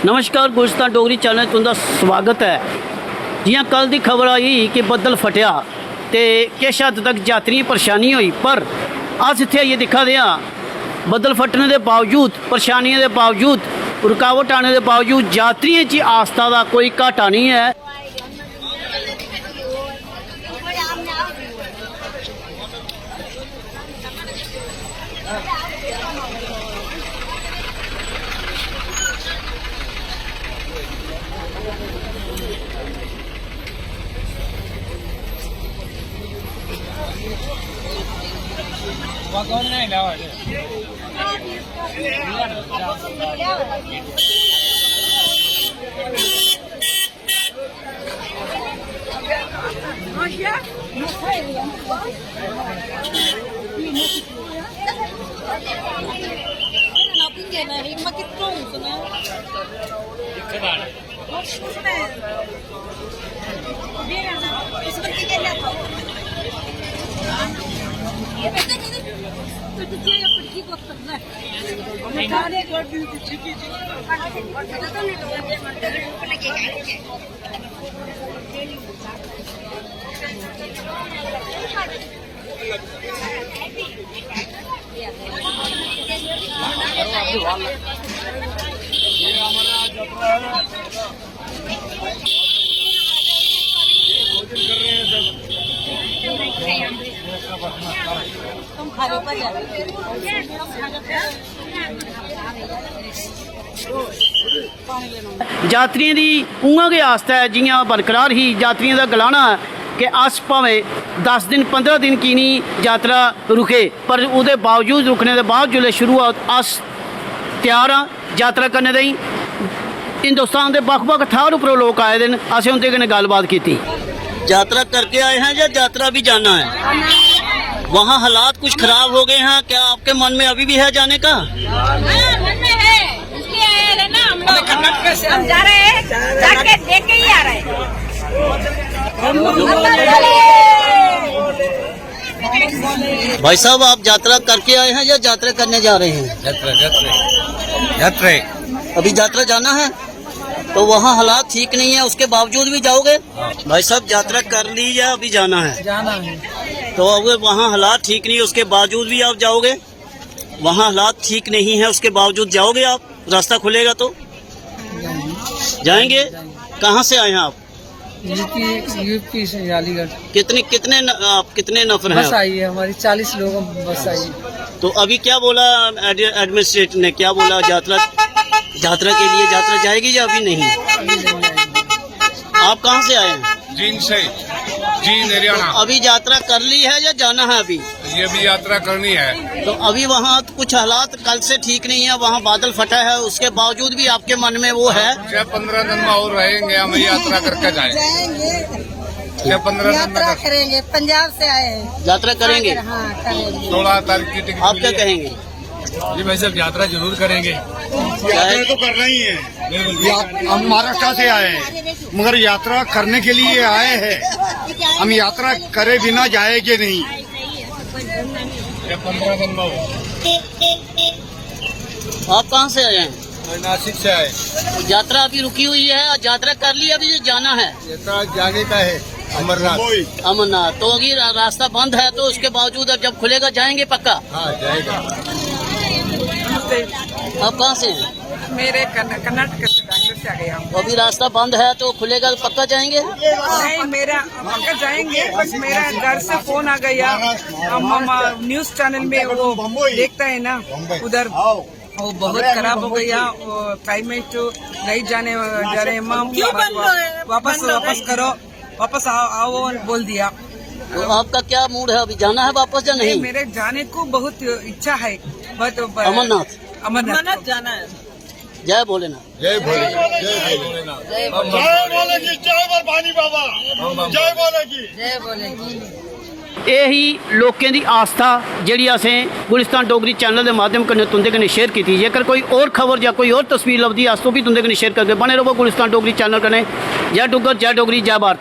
नमस्कार, गुलिस्तान डोगरी चैनल तुंदा स्वागत है। जियां कल की खबर आई कि बदल फटिया तो किश हद तक यात्री परेशानी हुई, पर अस इत्थे आइए दिखा दे बदल फटने के बावजूद, परेशानियों के बावजूद, रुकावट आने के बावजूद यात्रियों की आस्था का कोई घाटा नहीं है। यात्रियों की उंगा के आस्था है जियां बरकरार ही यात्रियों का गलाना है कि अस भावें 10 दिन 15 दिन की नहीं यात्रा रुके, पर उसके बावजूद रुकने के बाद जो शुरुआत अस तैयार हाँ यात्रा करने दी। हिंदुस्तान के बख-बख थार पर लोग आए दिन, असें उनके कन्नै गलबात की। यात्रा करके आए हैं या यात्रा भी जाना है? वहाँ हालात कुछ खराब हो गए हैं, क्या आपके मन में अभी भी है जाने का? मन में है, इसलिए आए हैं ना हम लोग। हम जा रहे हैं, जाके देख के ही आ रहे हैं। भाई साहब, आप यात्रा करके आए हैं या यात्रा करने जा रहे हैं? यात्रा अभी यात्रा जाना है, तो वहाँ हालात ठीक नहीं है, उसके बावजूद भी जाओगे? भाई साहब, यात्रा कर ली या अभी जाना है? तो अगर वहाँ हालात ठीक नहीं है उसके बावजूद भी आप जाओगे? वहाँ हालात ठीक नहीं है उसके बावजूद जाओगे आप? रास्ता खुलेगा तो जाएंगे। कहाँ से आए हैं आप? यूपी से अलीगढ़। कितने नफर हैं? बस आई है हमारी, 40 लोगों बस आई। तो अभी क्या बोला एडमिनिस्ट्रेटर ने, क्या बोला? यात्रा के लिए यात्रा जाएगी या अभी नहीं? आप कहाँ से आए हैं? जींद से, जींद हरियाणा। अभी यात्रा कर ली है या जाना है अभी? ये भी यात्रा करनी है। तो अभी वहाँ कुछ हालात कल से ठीक नहीं है, वहाँ बादल फटा है, उसके बावजूद भी आपके मन में वो है? 15 दिन में और रहेंगे, हम यात्रा करके जाएंगे। 15 दिन में करेंगे। पंजाब से आए हैं, यात्रा करेंगे। 16 तारीख की टिकट। आप क्या कहेंगे? जी भाई साहब, यात्रा जरूर करेंगे। यात्रा तो करना ही है। हम महाराष्ट्र से आए हैं, मगर यात्रा करने के लिए आए हैं। हम यात्रा करे बिना जाएंगे नहीं। 15 दिन में। आप कहाँ से आए हैं? नासिक से आए। यात्रा अभी रुकी हुई है, यात्रा कर ली, अभी जाना है? यात्रा जाने का है अमरनाथ। तो अभी रास्ता बंद है, तो उसके बावजूद अब जब खुलेगा जाएंगे पक्का? हाँ, जाएगा। आप कहाँ से हैं? मेरे कर्नाटक से, बैंगलोर से आ गया हूँ। अभी रास्ता बंद है, तो खुलेगा तो पक्का जाएंगे? नहीं, मेरा पक्का जाएंगे, बस मेरा घर से फोन आ गया। हम न्यूज चैनल में वो देखता है ना, उधर वो बहुत खराब हो गया। क्लाइमेट नहीं जा रहे वापस करो, वापस आओ बोल दिया। तो आपका क्या मूड है, अभी जाना है वापस या नहीं? मेरे जाने को बहुत इच्छा है, बट अमरनाथ जाना है। जय भोलेनाथ। जय भोलेनाथ। जय भोलेनाथ। जय बोलेगी, जय बरबानी बाबा, जय बोलेगी, जय बोलेगी। यही लोगों की आस्था जी असें गुलिस्तान डोगरी चैनल के माध्यम कन्नै तुंदे कन्नै शेयर की। जेकर कोई और खबर या कोई और तस्वीर लभदी अस तो भी तुंदे कन्नै शेयर करके बने रहो गुलिस्तान डोगरी चैनल कन्नै। जय डुग्गर, जय डोगरी, जय भारत।